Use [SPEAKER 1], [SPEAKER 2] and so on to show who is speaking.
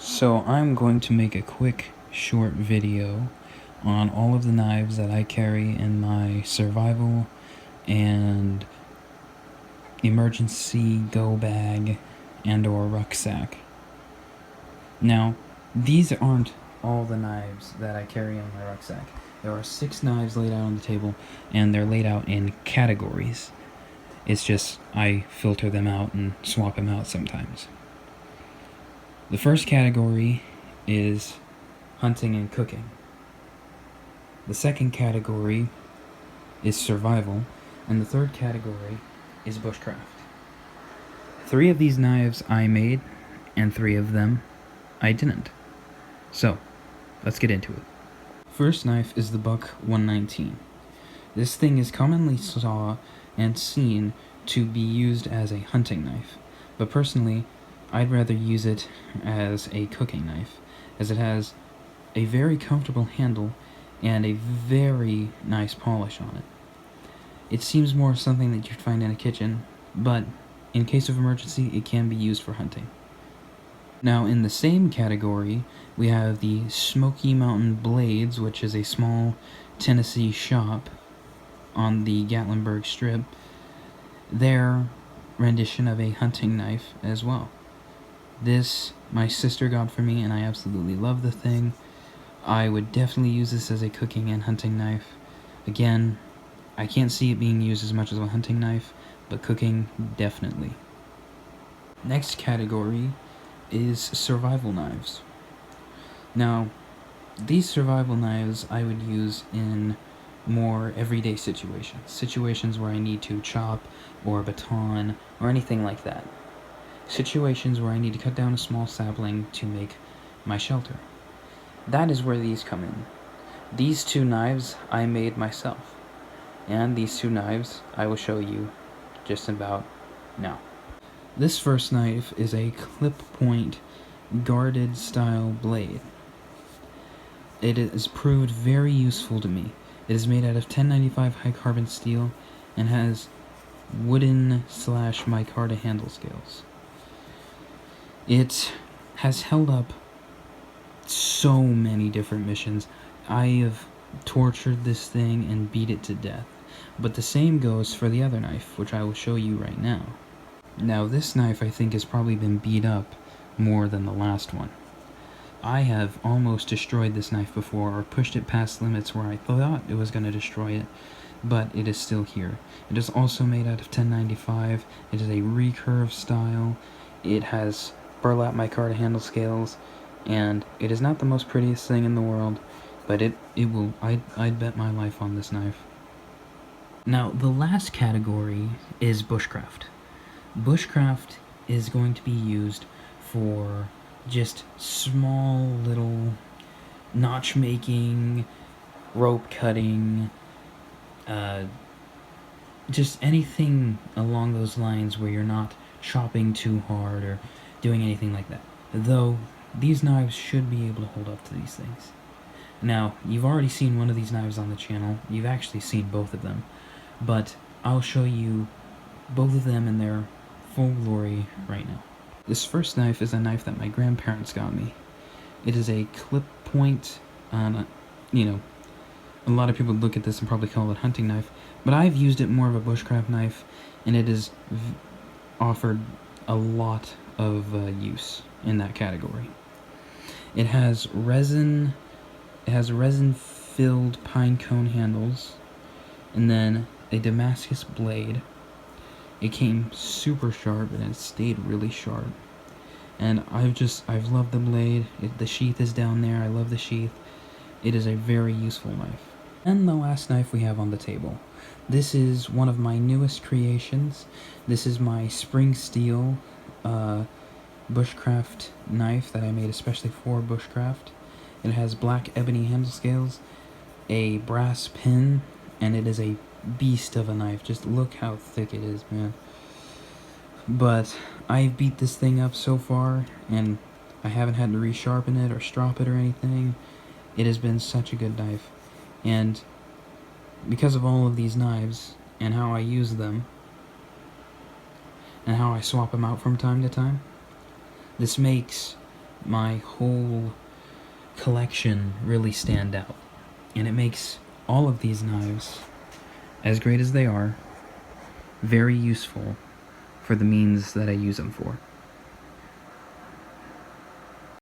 [SPEAKER 1] So I'm going to make a quick, short video on all of the knives that I carry in my survival and emergency go bag and or rucksack. Now, these aren't all the knives that I carry in my rucksack. There are 6 knives laid out on the table, and they're laid out in categories. It's just I filter them out and swap them out sometimes. The first category is hunting and cooking. The second category is survival, and the third category is bushcraft. 3 of these knives I made, and 3 of them I didn't. So, let's get into it. First knife is the Buck 119. This thing is commonly saw and seen to be used as a hunting knife, but personally, I'd rather use it as a cooking knife, as it has a very comfortable handle and a very nice polish on it. It seems more something that you'd find in a kitchen, but in case of emergency, it can be used for hunting. Now, in the same category, we have the Smoky Mountain Blades, which is a small Tennessee shop on the Gatlinburg Strip. Their rendition of a hunting knife as well. This, my sister got for me, and I absolutely love the thing. I would definitely use this as a cooking and hunting knife. Again, I can't see it being used as much as a hunting knife, but cooking, definitely. Next category is survival knives. Now, these survival knives I would use in more everyday situations where I need to chop or baton or anything like that. Situations where I need to cut down a small sapling to make my shelter. That is where these come in. These 2 knives I made myself, and these 2 knives I will show you just about now. This first knife is a clip point guarded style blade. It has proved very useful to me. It is made out of 1095 high carbon steel and has wooden / micarta handle scales. It has held up so many different missions. I have tortured this thing and beat it to death. But the same goes for the other knife, which I will show you right now. Now, this knife I think has probably been beat up more than the last one. I have almost destroyed this knife before, or pushed it past limits where I thought it was going to destroy it, but it is still here. It is also made out of 1095. It is a recurve style. It has burlap micarta handle scales, and it is not the most prettiest thing in the world, but I'd bet my life on this knife. Now, the last category is bushcraft. Bushcraft is going to be used for just small little notch making, rope cutting, just anything along those lines where you're not chopping too hard or doing anything like that. Though, these knives should be able to hold up to these things. Now, you've already seen one of these knives on the channel. You've actually seen both of them. But I'll show you both of them in their full glory right now. This first knife is a knife that my grandparents got me. It is a clip point, a lot of people look at this and probably call it a hunting knife, but I've used it more of a bushcraft knife, and it has offered a lot of use in that category. It has resin-filled pine cone handles, and then a Damascus blade. It came super sharp, and it stayed really sharp. And I've loved the blade. The sheath is down there. I love the sheath. It is a very useful knife. And the last knife we have on the table. This is one of my newest creations. This is my spring steel bushcraft knife that I made especially for bushcraft. It has black ebony handle scales, a brass pin, and it is a beast of a knife. Just look how thick it is, man. But I've beat this thing up so far, and I haven't had to resharpen it or strop it or anything. It has been such a good knife. And because of all of these knives and how I use them and how I swap them out from time to time, this makes my whole collection really stand out. And it makes all of these knives, as great as they are, very useful for the means that I use them for.